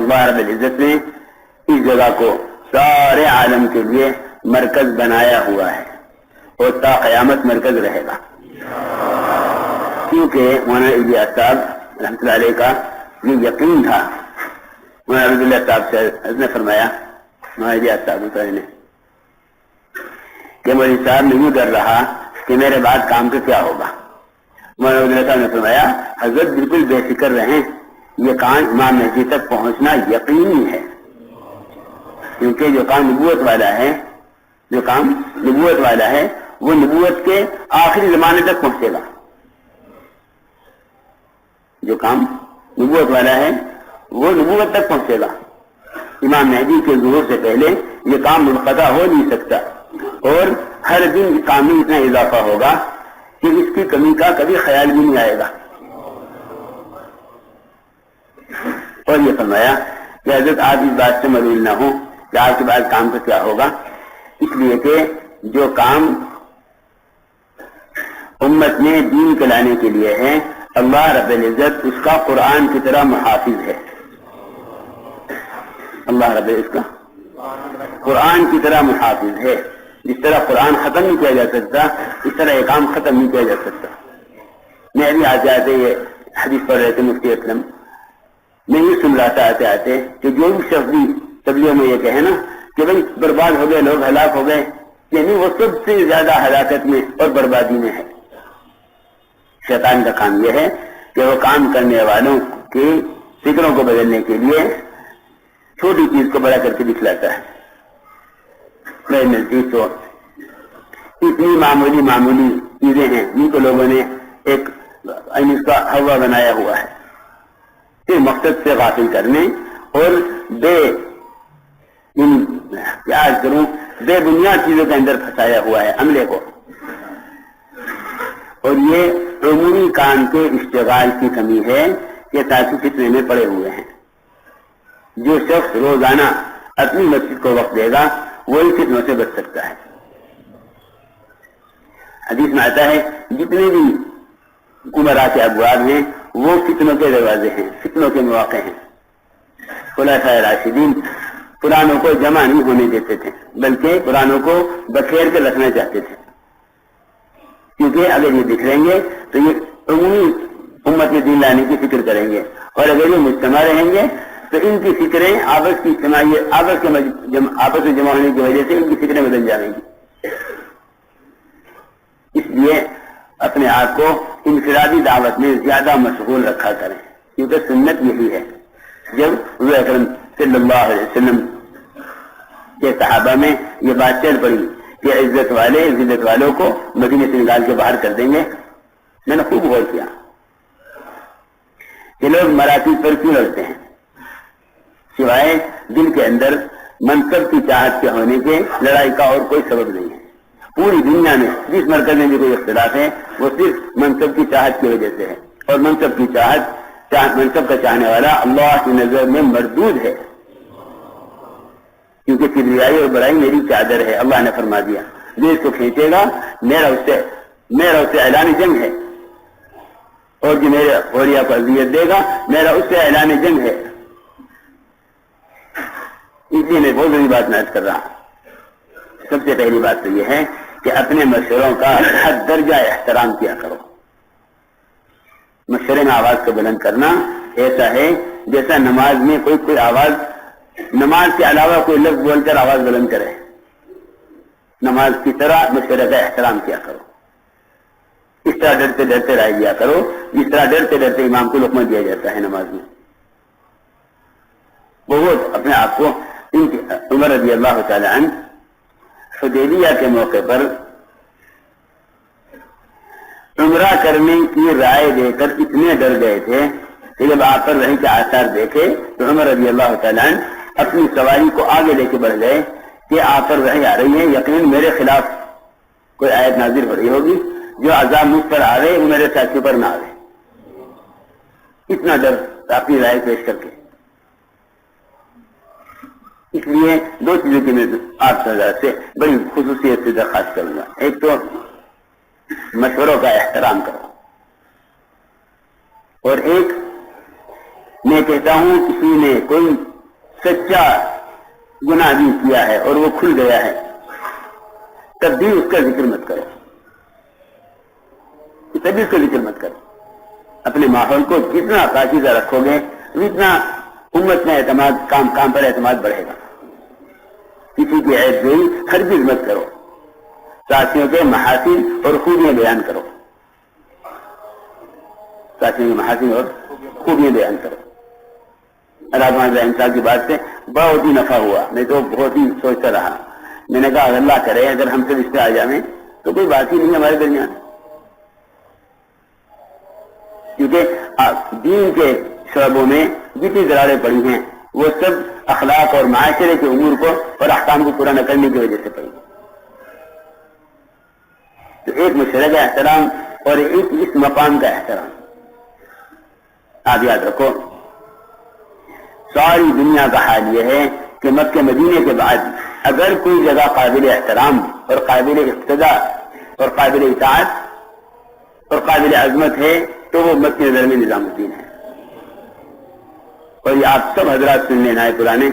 اللہ رب العزت نے اس جگہ کو سارے عالم کے لیے مرکز بنایا ہوا ہے اور تا قیامت مرکز رہے گا، کیونکہ مولانا الیاس صاحب رحمۃ اللہ علیہ کا یہ یقین تھا۔ مولانا عبد اللہ صاحب سے نے فرمایا، مولانا الیاس صاحب نے کہ مولوی صاحب میں یوں ڈر رہا کہ میرے بعد کام کا کیا ہوگا۔ مولانا عبد اللہ صاحب نے فرمایا حضرت بالکل بے فکر رہیں، یہ کام امام مہدی تک پہنچنا یقینی ہے، کیونکہ جو کام نبوت والا ہے، جو کام نبوت والا ہے وہ نبوت کے آخری زمانے تک پہنچے گا۔ جو کام نبوت والا ہے وہ نبوت تک پہنچے گا، امام مہدی کے ظہور سے پہلے یہ کام منقطع ہو نہیں سکتا، اور ہر دن کام میں اتنا اضافہ ہوگا کہ اس کی کمی کا کبھی خیال بھی نہیں آئے گا۔ اور یہ فرمایا کہ حضرت آپ اس بات سے ملول نہ ہوں کہ آپ کے بعد کام کا کیا ہوگا، اس لیے کہ جو کام امت نے دین کے لانے کے لیے ہے، اللہ رب العزت اس کا قرآن کی طرح محافظ ہے۔ اللہ رب العزت کا قرآن کی طرح محافظ ہے، جس طرح قرآن ختم نہیں کیا جا سکتا اس طرح یہ کام ختم نہیں کیا جا سکتا۔ میں ابھی آتے آتے یہ حدیث پڑھ رہے تھے مفتی اسلم، میں یہ سن رہا تھا آتے آتے کہ جو بھی شخص بھی تبلیغ میں یہ کہے نا کہ بھائی برباد ہو گئے، لوگ ہلاک ہو گئے، یعنی وہ سب سے زیادہ ہلاکت میں اور بربادی میں ہے۔ شیطان کا کام یہ ہے کہ وہ کام کرنے والوں کی فکروں کو بدلنے کے لیے چھوٹی چیز کو بڑا کر کے دکھلاتا ہے۔ میرے نزدیک تو اتنی معمولی چیزیں ہیں جن کو لوگوں نے ایک اس کا ہوا بنایا ہوا ہے، صرف مقصد سے غافل کرنے اور بے بنیاد چیزوں کے اندر پھنسایا ہوا ہے عملے کو، اور یہ عمومی کام کے اشتغال کی کمی ہے کہ تاکہ فتنے میں پڑے ہوئے ہیں۔ جو شخص روزانہ اپنی مسجد کو وقت دے گا وہی فتنوں سے بچ سکتا ہے۔ حدیث میں آتا ہے جتنے بھی عمراء کے ابواب ہیں وہ فتنوں کے دروازے ہیں، فتنوں کے مواقع ہیں۔ خلفائے راشدین قرآنوں کو جمع نہیں ہونے دیتے تھے، بلکہ قرآنوں کو بکھیر کے رکھنا چاہتے تھے، کیونکہ اگر یہ بکھریں گے تو یہ عمومی امت میں دین لانے کی فکر کریں گے، اور اگر یہ مجتمع رہیں گے تو ان کی فکریں آپس میں جمع ہونے کی وجہ سے ان کی فکریں بدل جائیں گی۔ اس لیے اپنے آپ کو انفرادی دعوت میں زیادہ مشغول رکھا کریں، کیونکہ سنت یہی ہے۔ جب حضور اکرم صلی اللہ علیہ وسلم کے صحابہ میں یہ بات چل پڑی کہ عزت والوں کو مدینے سے نکال کے باہر کر دیں گے، میں نے خوب غور کیا کہ لوگ مراکز پر کیوں لڑتے ہیں، سوائے دل کے اندر منصب کی چاہت کے ہونے کے لڑائی کا اور کوئی سبب نہیں ہے۔ پوری دنیا میں جس مرکز میں بھی کوئی اختلاف ہے وہ صرف منصب کی چاہت کی وجہ سے ہے، اور منصب کا چاہنے والا اللہ کی نظر میں مردود ہے، کیونکہ کبریائی اور بڑائی میری چادر ہے۔ اللہ نے فرما دیا جو اس کو کھینچے گا میرا اس سے اعلان جنگ ہے، اور جو میرے اوریا کو اذیت دے گا میرا اس سے اعلان جنگ ہے۔ اس لیے میں بہت بڑی بات ناز کر رہا ہوں۔ سب سے پہلی بات تو یہ ہے کہ اپنے مشوروں کا حد درجہ احترام کیا کرو۔ مشورے میں آواز کو بلند کرنا ایسا ہے جیسا نماز میں کوئی آواز، نماز کے علاوہ کوئی لفظ بول کر آواز بلند کرے۔ نماز کی طرح مشورے کا احترام کیا کرو، اس طرح ڈرتے ڈرتے رائے دیا کرو جس طرح ڈرتے ڈرتے امام کو لقمہ دیا جاتا ہے نماز میں۔ بہت اپنے آپ کو عمر رضی اللہ تعالی عنہ حدیبیہ کے موقع پر عمرہ کرنے کی رائے دے کر اتنے ڈر گئے تھے کہ جب آپ پر وحی کے آثار دیکھے تو عمر رضی اللہ تعالی عنہ اپنی سواری کو آگے لے کے بڑھ گئے کہ آپ پر وحی آ رہی ہے، یقین میرے خلاف کوئی آیت نازل ہو رہی ہوگی، جو عذاب مجھ پر آ رہے وہ میرے ساتھی پر نہ آ رہے۔ اتنا ڈر اپنی رائے پیش کر کے۔ اس لیے دو چیزوں کی میں آپ سے بڑی خصوصیت سے درخواست کروں گا۔ ایک تو مشوروں کا احترام کرو، اور ایک میں کہتا ہوں کسی نے کوئی سچا گناہ بھی کیا ہے اور وہ کھل گیا ہے، تب بھی اس کا ذکر مت کرو، تبھی اس کا ذکر مت کرو۔ اپنے ماحول کو جتنا پاکیزہ رکھو گے اتنا امت میں اعتماد، کام پر اعتماد بڑھے گا۔ کسی کی عیب گوئی ہرگز مت کرو، ساتھیوں کے محاسن اور خوبیاں بیان کرو، ساتھیوں کے محاسن اور خوبیاں بیان کرو۔ راجمان انصاف کی بات سے بہت ہی نفع ہوا، میں تو بہت ہی سوچتا رہا، میں نے کہا اللہ کرے اگر ہم سے رشتے آ جائیں تو کوئی بات ہی نہیں ہمارے درمیان، کیونکہ دین کے شعبوں میں جتنی دراریں پڑی ہیں وہ سب اخلاق اور معاشرے کے امور کو اور احکام کو پورا نہ کرنے کی وجہ سے پڑی۔ تو ایک مشرے کا احترام اور ایک اس مقام کا احترام آپ یاد رکھو۔ ساری دنیا کا حال یہ ہے کہ مکہ مدینے کے بعد اگر کوئی جگہ قابل احترام اور قابل اقتداء اور قابل اطاعت اور قابل عظمت ہے تو وہ مکہ نظر میں نظام الدین ہے۔ اور یہ آپ سب حضرات سن لینا ہے پرانے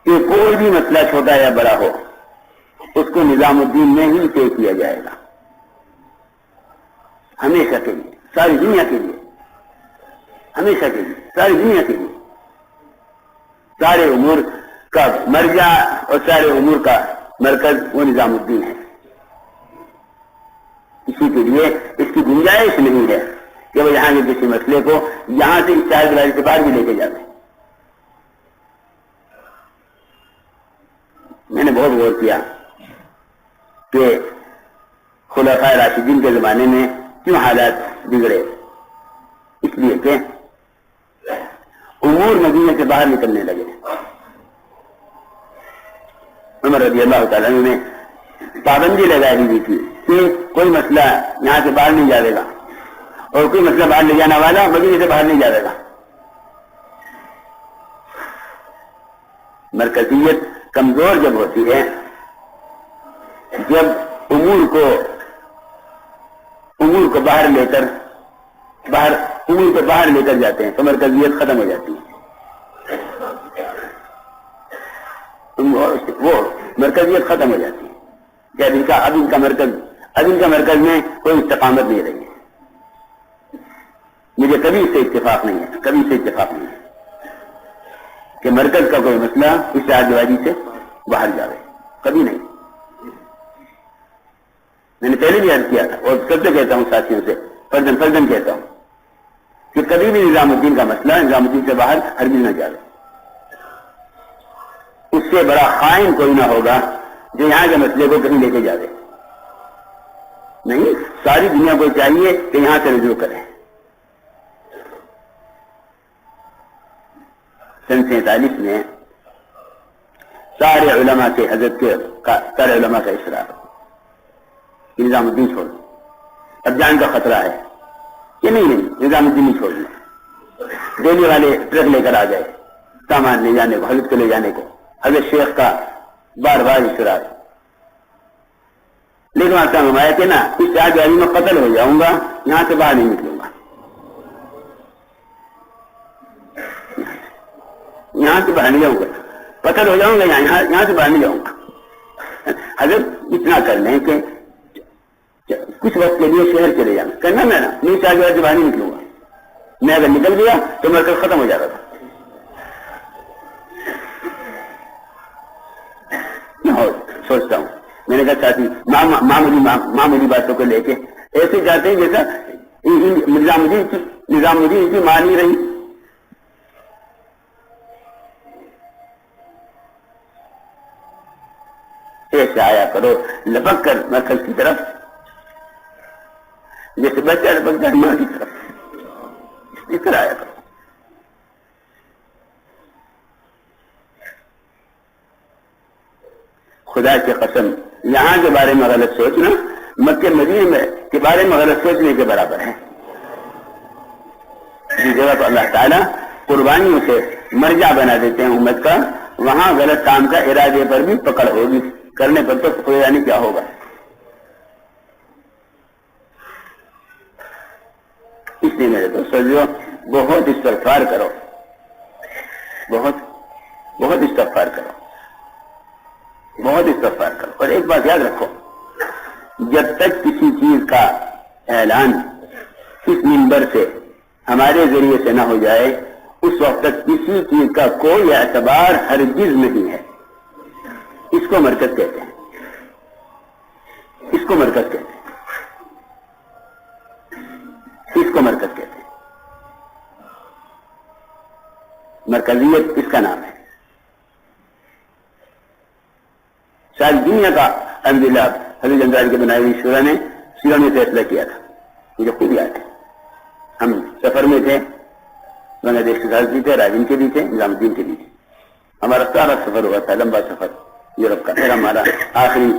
کہ کوئی بھی مسئلہ چھوٹا یا بڑا ہو اس کو نظام الدین میں ہی طے کیا جائے گا، ہمیشہ کے لیے، ساری دنیا کے لیے، ہمیشہ کے لیے، ساری دنیا کے لیے۔ سارے امور کا مرجع اور سارے امور کا مرکز وہ نظام الدین ہے۔ اسی کے لیے اس کی گنجائش نہیں ہے کہ وہ یہاں کے کسی مسئلے کو یہاں سے چار دلائی سے باہر بھی لے کے جاتے ہیں۔ میں نے بہت غور کیا کہ خلفائے راشدین کے زمانے میں کیوں حالات بگڑے، اس لیے کہ امور مدینے سے باہر نکلنے لگے۔ عمر رضی اللہ تعالیٰ نے پابندی لگا دی تھی کہ کوئی مسئلہ یہاں سے باہر نہیں جائے گا اور کوئی مسئلہ باہر لے جانا والا مدینے سے باہر نہیں جائے گا۔ مرکزیت کمزور جب ہوتی ہے، جب امور کو باہر لے کر امور کو باہر لے کر جاتے ہیں تو مرکزیت ختم ہو جاتی ہے۔ وہ مرکزیت ختم ہو جاتی ہے کہ اب ان کا مرکز میں کوئی استقامت نہیں رہی ہے۔ مجھے کبھی اس سے اتفاق نہیں ہے کہ مرکز کا کوئی مسئلہ اس آجوازی سے باہر جاوے، کبھی نہیں۔ میں نے پہلے بھی عرض کیا تھا اور سب سے کہتا ہوں، ساتھیوں سے فردن کہتا ہوں کہ کبھی بھی نظام الدین کا مسئلہ نظام الدین سے باہر ہرگز نہ جاوے۔ اس سے بڑا خائن کوئی نہ ہوگا جو یہاں کے مسئلے کو کہیں لے کے جاوے۔ نہیں، ساری دنیا کو چاہیے کہ یہاں سے رجوع کریں۔ سن 47 میں سارے علماء سے حضرت کے سارے علماء کا اشراق کہ نظام الدین چھوڑ دیں، اب جان کا خطرہ ہے کہ نہیں نظام الدین نہیں چھوڑنا۔ دہلی والے ٹرک لے کر آ گئے سامان لے جانے کو، حضرت کو لے جانے کو، حضرت شیخ کا بار بار اشراق، لیکن آپ کا نمایا کہ نا اس آجوازی میں قتل ہو جاؤں گا، یہاں سے باہر نہیں نکلوں گا، یہاں سے باہر نہیں جاؤں گا، قتل ہو جاؤں گا، یہاں سے باہر نہیں جاؤں گا۔ حضرت اتنا کر لیں کہ کچھ وقت کے لیے شہر چلے جانا، کرنا میں نا نہیں سے آجوازی سے باہر نہیں نکلوں گا، میں اگر نکل گیا تو مرکز ختم ہو جاتا تھا۔ سوچتا ہوں، میں نے کہا ساتھی معمولی باتوں کو لے کے ایسے جاتے ہیں جیسا نظام الدین کی ماں نہیں رہی۔ ایسے آیا کرو لپک کر مرکز کی طرف، جیسے بچہ لپکتا ہے ماں کی طرف، اس طرح آیا کرو۔ خدا کی قسم یہاں کے بارے میں غلط سوچنا مکہ مدینے کے بارے میں غلط سوچنے کے برابر ہے۔ جس جگہ تو اللہ تعالیٰ قربانیوں سے مرجع بنا دیتے ہیں امت کا، وہاں غلط کام کا ارادے پر بھی پکڑ ہوگی، کرنے پر تو کوئی یعنی کیا ہوگا۔ اس لیے میرے دوستو بہت استغفار کرو، بہت بہت استغفار کرو، بہت استغفار کرو. اور ایک بات یاد رکھو، جب تک کسی چیز کا اعلان اس منبر سے ہمارے ذریعے سے نہ ہو جائے اس وقت تک کسی چیز کا کوئی اعتبار ہرگز نہیں ہے. اس کو مرکز کہتے ہیں، اس کو مرکز کہتے ہیں، اس کو مرکز کہتے ہیں. مرکزیت اس کا نام ہے. ساری دنیا کا الحمدللہ حضرت جنرال کے بنائی ہوئی شورا نے فیصلہ کیا تھا. مجھے خود یاد ہے، ہم سفر میں تھے، بنگلہ دیش کے ساتھ بھی تھے، راجن کے بھی تھے، نظام الدین کے بھی تھے. ہمارا سارا سفر ہوا تھا، لمبا سفر یورپ کا. پھر ہمارا آخری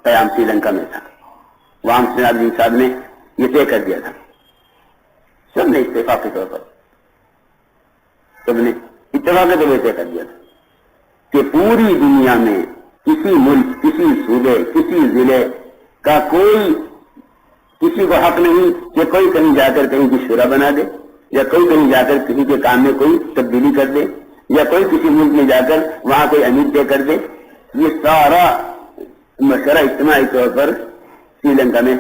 قیام سری لنکا میں تھا. وہاں سنابدین صاحب نے یہ طے کر دیا تھا، سب نے اتفاقی طور پر، سب نے اتفاق طور پر طے کر دیا تھا کہ پوری دنیا میں کسی ملک، کسی صوبے، کسی ضلع کا کوئی کسی کو حق نہیں کہ کوئی کہیں جا کر کہیں کی شورا بنا دے، یا کوئی کہیں جا کر کسی کے کام میں کوئی تبدیلی کر دے، یا کوئی کسی ملک میں جا کر وہاں کوئی امیر طے کر دے. یہ سارا مشورہ اجتماعی طور پر سری لنکا میں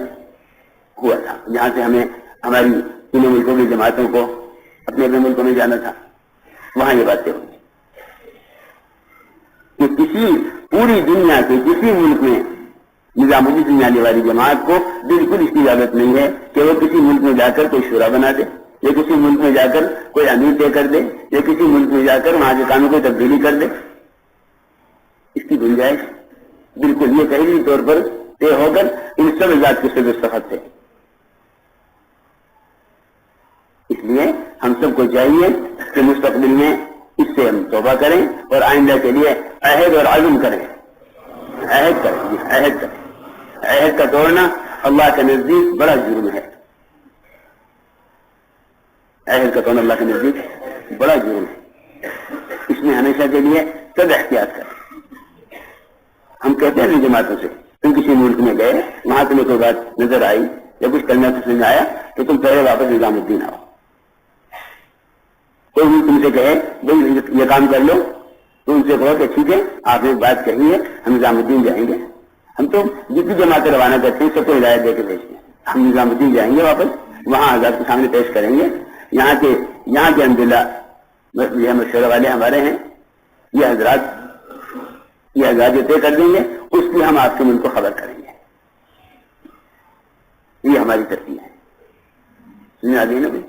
ہوا تھا، جہاں سے ہمیں ہماری تینوں ملکوں کی جماعتوں کو اپنے اپنے ملکوں میں جانا تھا. وہاں یہ باتیں ہوئی کہ کسی پوری دنیا کے کسی ملک میں نظام الدین میں آنے والی جماعت کو بالکل اس کی اجازت نہیں ہے کہ وہ کسی ملک میں جا کر کوئی شورا بنا دے، یا کسی ملک میں جا کر کوئی امیر طے کر دے، یا کسی ملک میں جا کر وہاں کے کاموں کو تبدیلی کر دے. اس کی گنجائش بالکل یہ پہلی طور پر طے ہو کر ان سب اجازت کے دستخط تھے. اس لیے ہم سب کو چاہیے کہ مستقبل میں اس سے ہم توبہ کریں اور آئندہ کے لیے عہد اور عزم کریں. عہد کریں، عہد کریں. عہد کا توڑنا اللہ کے نزدیک بڑا جرم ہے. عہد کا توڑنا اللہ کے نزدیک بڑا جرم ہے. اس میں ہمیشہ کے لیے سب احتیاط کریں. ہم کہتے ہیں جماعتوں سے، تم کسی ملک میں گئے، وہاں تمہیں کوئی بات نظر آئی یا کچھ کرنا تو سمجھ آیا تو تم پہلے واپس نظام الدین آؤ. کوئی بھی تم سے کہے بھائی یہ کام کر لو، تو ان سے کہو کہ ٹھیک ہے آپ نے بات کہی ہے، ہم نظام الدین جائیں گے. ہم تو جتنی جماعتیں روانہ کرتے ہیں سب کو ہدایت دے کے بھیجتے ہیں. ہم نظام الدین جائیں گے واپس، وہاں حضرات کے سامنے پیش کریں گے. یہاں کے الحمدللہ یہ مشورہ والے ہمارے ہیں، یہ حضرات جو طے کر دیں گے اس کی ہم آپ کے ملک کو خبر کریں گے. یہ ہماری ترتیب ہے. سمجھ آ گئی نا بھائی؟